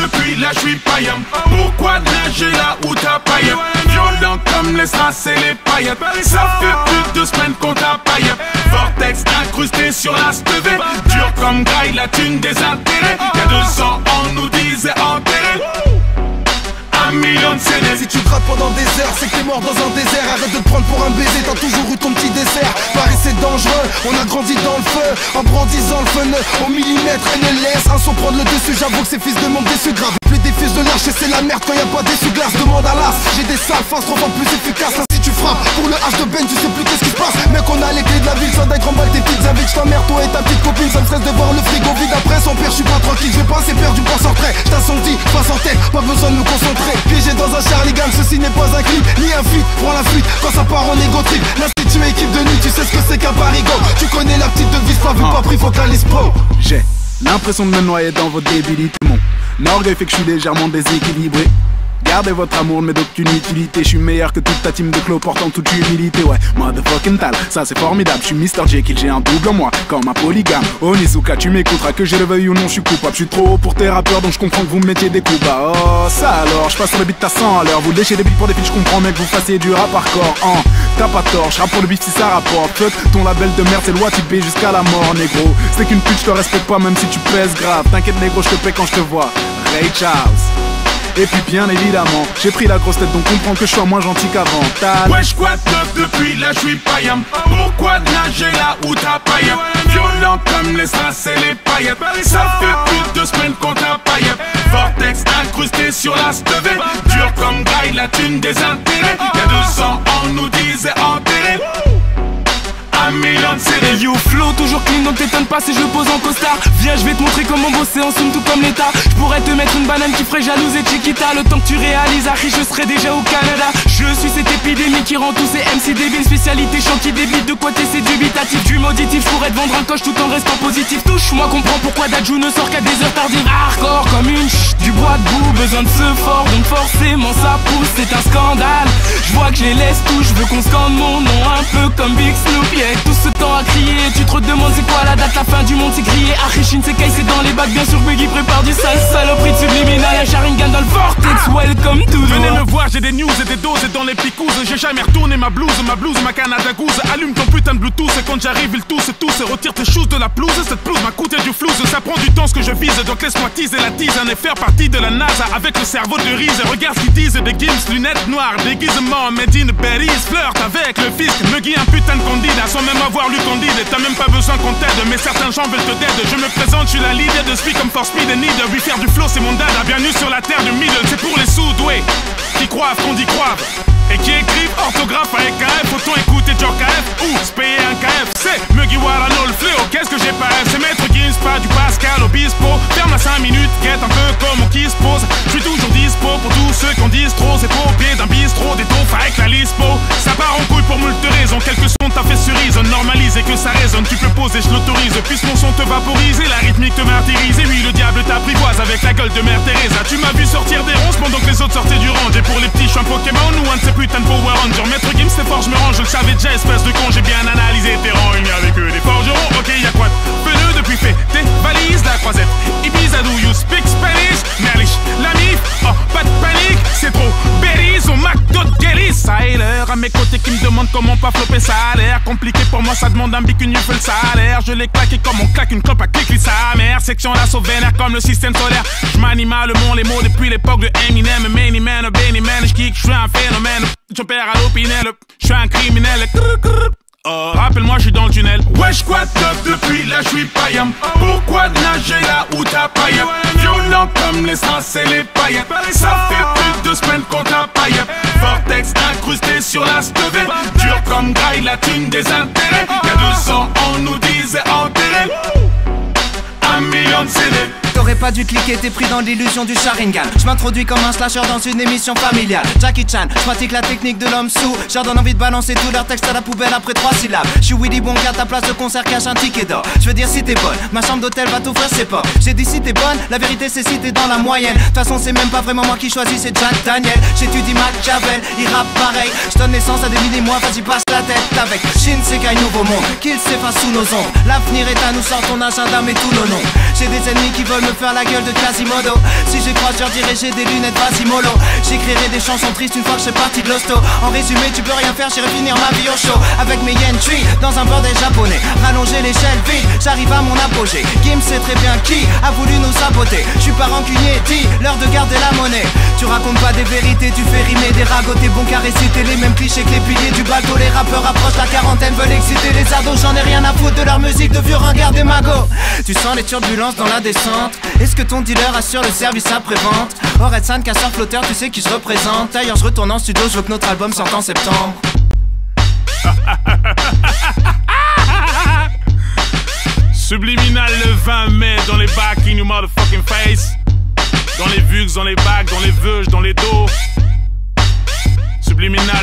depuis là j'suis païen. Pourquoi nager là où t'as païen? Violent comme les strass et les paillettes. Ça fait plus de semaines qu'on t'a paillé. Vortex incrusté sur la stevée. Dur comme graille, la thune des intérêts. Y'a 2 ans on nous disait enterré 1 million de CD. Si tu grattes pendant des heures, c'est que t'es mort dans un désert. Arrête de te prendre pour un baiser, t'as toujours eu ton petit dessert. Paris c'est dangereux, on a grandi dans le feu. En brandissant le feu au millimètre et ne laisse un son prendre le dessus. J'avoue que ces fils de monde déçus grave. Plus des fils de lâche et c'est la merde quand y'a pas d'essuie-glace. Demande à l'as, j'ai des sales faces 3 fois plus efficaces. Si tu frappes pour le H de Ben, tu sais plus qu'est-ce qui se passe. Mec on a les clés de la ville, ça d'un grand balle tes petites avides. Ta mère, toi et ta petite copine, ça me stresse de voir le frigo vide. Après son père, je suis pas tranquille, je vais pas assez perdu pour sortir. J't'assourdis, passe en tête, pas besoin de me concentrer. Piégé dans un Charligan, ceci n'est pas un clip, ni un feat, prends la fuite quand ça part en égo trip. L'institut équipe de nuit, tu sais ce que c'est qu'un parigo. Tu connais la petite devise, pas vu, pas pris, focalise pro. J'ai l'impression de me noyer dans votre débilité. Mon orgueil fait que je suis légèrement déséquilibré. Gardez votre amour, mais d'aucune utilité. Je suis meilleur que toute ta team de clos portant toute humilité. Ouais, motherfucking tal, ça c'est formidable. Je suis Mr. Jekyll, j'ai un double en moi, comme un polygame. Onizuka, tu m'écouteras, que je le veuille ou non, je suis coupable. Je suis trop haut pour tes rappeurs, donc je comprends que vous me mettiez des coups bas. Oh, ça alors, je passe sur le beat à 100 à l'heure. Vous léchez des beats pour des filles, je comprends, mec, vous fassiez du rap hardcore. T'as pas tort, je rappe pour le beat si ça rapporte. Fuck, ton label de merde, c'est loi type B jusqu'à la mort, négro. C'est qu'une pute, je te respecte pas, même si tu pèses grave. T'inquiète, négro, je te paie quand je te vois. Ray Charles. Et puis bien évidemment, j'ai pris la grosse tête donc comprends que je sois moins gentil qu'avant. Wesh quoi de depuis là j'suis païen. Pourquoi nager là où t'as païen? Violent comme les strass et les paillettes. Ça fait plus de semaines qu'on t'a paillé. Vortex incrusté sur la stevée. Dur comme graille, la thune des intérêts. Y'a 2 ans on nous disait enterré 1 million de CD. Hey yo flow toujours clean, donc t'étonnes pas si je le pose en costard. Viens, je vais te montrer comment bosser en somme tout comme l'état. Je pourrais te mettre une banane qui ferait jalouse et Chiquita. Le temps que tu réalises, Harry, je serais déjà au Canada. Je suis cette épidémie qui rend tous ces MC débiles. Spécialité chantier débite, de quoi t'essaies dubitatif. Du mauditif, je pourrais te vendre un coche tout en restant positif. Touche-moi, comprends pourquoi Dadju ne sort qu'à des heures tardives. Hardcore comme une du bois de boue, besoin de ce fort, donc forcément ça pousse, c'est un scandale. Je vois que je les laisse tout, je veux qu'on scande mon nom un peu comme Big Snoop. Yeah, tout ce temps à crier, tu te demandes c'est quoi la date, la fin du monde c'est crié. Arichin c'est Kai, c'est dans les bacs, bien sûr Biggie prépare du sale saloperie de subliminal. Un Sharingan dans le vortex, welcome to the Venez me voir, j'ai des news et des doses et dans les picouses. J'ai jamais retourné ma blouse, ma Canada Goose. Allume ton putain de Bluetooth et quand j'arrive il tousse et retire tes choses de la pelouse. Cette pelouse m'a coûté du flouze, ça prend du temps ce que je vise. Donc laisse-moi teaser la tisane et faire partie de la NASA avec le cerveau de Reese. Regarde ce qu'ils disent, des gims, lunettes noires, déguisement, made in Paris. Flirte avec le fisc, me guille un putain de candidat sans même avoir lu Candide. Et t'as même pas besoin qu'on t'aide, mais certains gens veulent te dead. Je me présente, je suis la leader de Speed comme for Speed et Need. Oui, faire du flow c'est mon dada, bienvenue sur la terre du middle. C'est pour les sous-doués qui croient qu'on dit croivent et qui écrivent orthographe avec KF. Autant écouter Joe KF ou se payer un KFC. Mugiwara no le fléau, qu'est-ce que j'ai pas F? C'est Maître Gims, pas du Pascal Obispo. Ferme à 5 minutes, quête un peu comme on qui se pose. Je suis toujours dispo pour tous ceux qui en disent trop. C'est pas au pied d'un bistrot, des tonfs avec la lispo. Ça part en couille pour moult raisons. Quelques sons t'as fait cerise, on normalise et que ça résonne. Tu peux poser, je l'autorise. Puisque mon son te vaporise et la rythmique te martyrise. Et oui, le diable t'apprivoise avec la gueule de Mère Teresa. Tu m'as vu sortir des ronces pendant que les autres sortaient du range. Et pour les petits, je suis un Pokémon ou un de ces putains de Power Rangers. Maître Gims, c'est fort, je me range. Je le savais déjà, espèce de con. J'ai bien analysé tes rangs. Il y avec eux des forgerons. Ok, y'a quoi de pneu depuis fait tes valises, la croisette. Ibiza, do you speak Spanish? Merlich, la mif, oh, pas de panique. C'est trop berries au McDo de Guélis. Ça est l'heure à mes côtés qui me demandent comment pas flopper. Ça a l'air compliqué pour moi, ça demande un bic, une fait le salaire. Je l'ai claqué comme on claque une clope à clic, sa mère. Section l'assaut vénère comme le système solaire. Je m'anime le monde, les mots depuis l'époque de Eminem. Many man, Benny man, je kick, je suis un phénomène. Je perds à l'opinel, je suis un criminel. Oh, rappelle-moi, je suis dans le tunnel. Wesh quoi de depuis là j'suis païen. Pourquoi nager là où t'as païen? Violent comme les strass et les paillettes. Ça fait plus de semaines qu'on t'a paillé. Vortex incrusté sur la stevée. Dur comme graille, la thune des intérêts. Y'a 2 ans on nous disait enterré 1 million de CD. T'aurais pas dû cliquer, t'es pris dans l'illusion du Sharingan. Je m'introduis comme un slasher dans une émission familiale. Jackie Chan, je pratique la technique de l'homme sous. J'en donne envie de balancer tout leur texte à la poubelle après 3 syllabes. Je suis Willy Wonka, ta place de concert cache un ticket d'or. Je veux dire si t'es bonne, ma chambre d'hôtel va t'ouvrir ses portes. J'ai dit si t'es bonne, la vérité c'est si t'es dans la moyenne. De toute façon c'est même pas vraiment moi qui choisis, c'est Jack Daniel. J'étudie Machiavel, il rappe pareil. Je donne naissance à des mini-mois, vas-y passe la tête avec Shinsekai nouveau monde, qu'il s'efface sous nos ombres. L'avenir est à nous, sort ton agenda mais tous nos noms. J'ai des ennemis qui veulent me faire faire la gueule de Quasimodo. Si j'ai croise, je leur dirai j'ai des lunettes Vasimolo. J'écrirai des chansons tristes une fois que je serai parti de l'hosto. En résumé, tu peux rien faire, j'irai finir ma vie au show. Avec mes yen tree dans un bordel japonais. Rallonger l'échelle vite, j'arrive à mon apogée. Kim sait très bien qui a voulu nous saboter. Je suis pas rancunier, dis, l'heure de garder la monnaie. Tu racontes pas des vérités, tu fais rimer des ragots. T'es bon qu'à réciter les mêmes clichés que les piliers du bateau. Les rappeurs approchent la quarantaine, veulent exciter les ados. J'en ai rien à foutre de leur musique de vieux ringards des magots. Tu sens les turbulences dans la descente. Est-ce que ton dealer assure le service après-vente? Orelsan, casseur flotteur, tu sais qui je représente. D'ailleurs je retourne en studio, je veux que notre album sorte en septembre. Subliminal le 20 mai dans les bacs in your motherfucking face. Dans les vugs, dans les bacs, dans les veuges, dans les dos. Subliminal